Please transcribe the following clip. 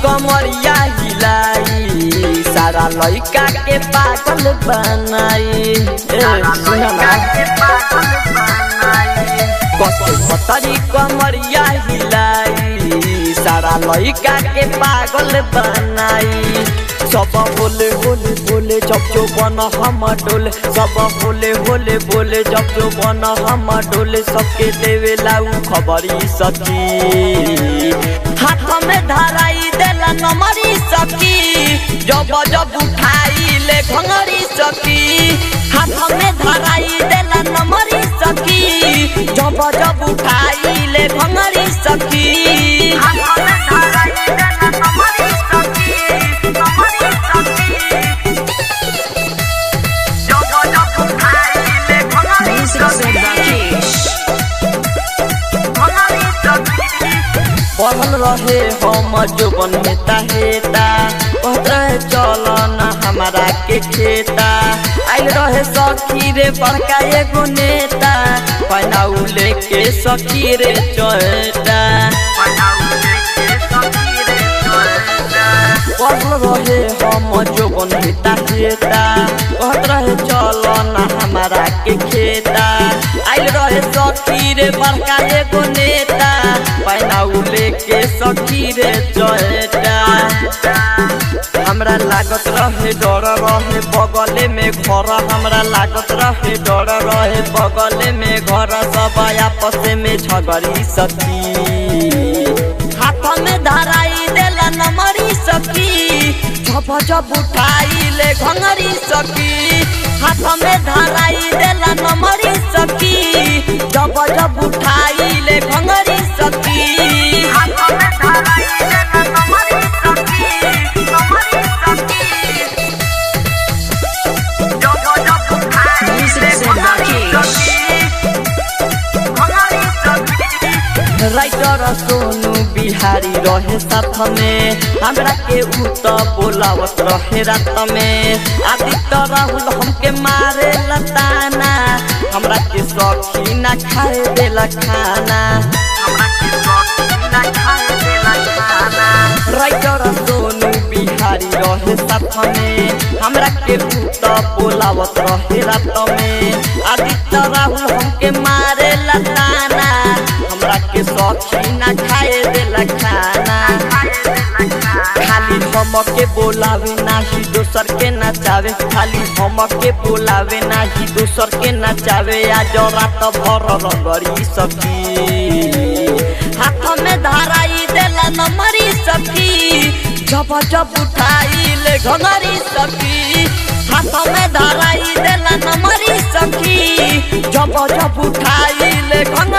कमरिया हिलाई सारा लइका के पागल बनाई। कसे पतरी कमरिया हिलाई सारा लइका के पागल बनाई। सब बोले बोले बोले जब जो बना हम डोले, सब बोले बोले बोले जब जो बना हम डोले। सबके देवे लाऊ खबरी सखी हाथ में धराई देला नमरी सखी। जब जब उठाई ले घंगरी सखी हाथ में धराई देला नमरी सखी। जब जब उठाई ले घंगरी सखी हाथ में धराई देला नमरी सखी। पढ़ल रहे हम जोबन हेता हेता कहत रहे चल ना हमारा के खेता। आइल रहे सखी रे बड़का एगो नेता पनाऊ लेके सखी रे चोटा। पढ़ल रहे हम जोबन हेता हेता कहत रहे चल ना हमारा के खेता। आइल रहे सखी रे बड़का एगो नेता पनाऊ लेके सखी रे चोटा। हमरा लागत रहे डर रहे बगले में घर, हमरा लागत रहे डर रहे बगले में घर। सब आपस में झगड़ी सखी हाथ में धराई देला नमरी सखी। जब जब उठाई ले घंगरी सखी हाथ में धराई देला नमरी सखी। जब जब उठाई ले घंगरी सखी हाथ में धराई देला नमरी सखी। नमरी सखी जब जब उठाई ले घंगरी सखी। घंगरी सखी राइटर सोनू बिहारी रहे साथ में हमरा के उत बोलावत रहे रात में। आदित्य राहुल हमके मारे लताना हमरा के सखी ना खाए देला खाना। राइटर सोनू बिहारी रहे साथ में हमरा के उत बोलावत रहे रात में। आदित्य राहुल हमके मारे लताना हमरा के सखी ना खाए देला खाना। खाली हमके बोलावे नाही दोसर के नचावे, खाली हमके बोलावे नाही दोसर के नचावे। आज रात भर रगड़ी सखी हाथ में धराई देला नमरी सखी। जब जब उठाई ले घंगरी सखी हाथ में धराई देला नमरी सखी। जब जब उठाई ले घंगरी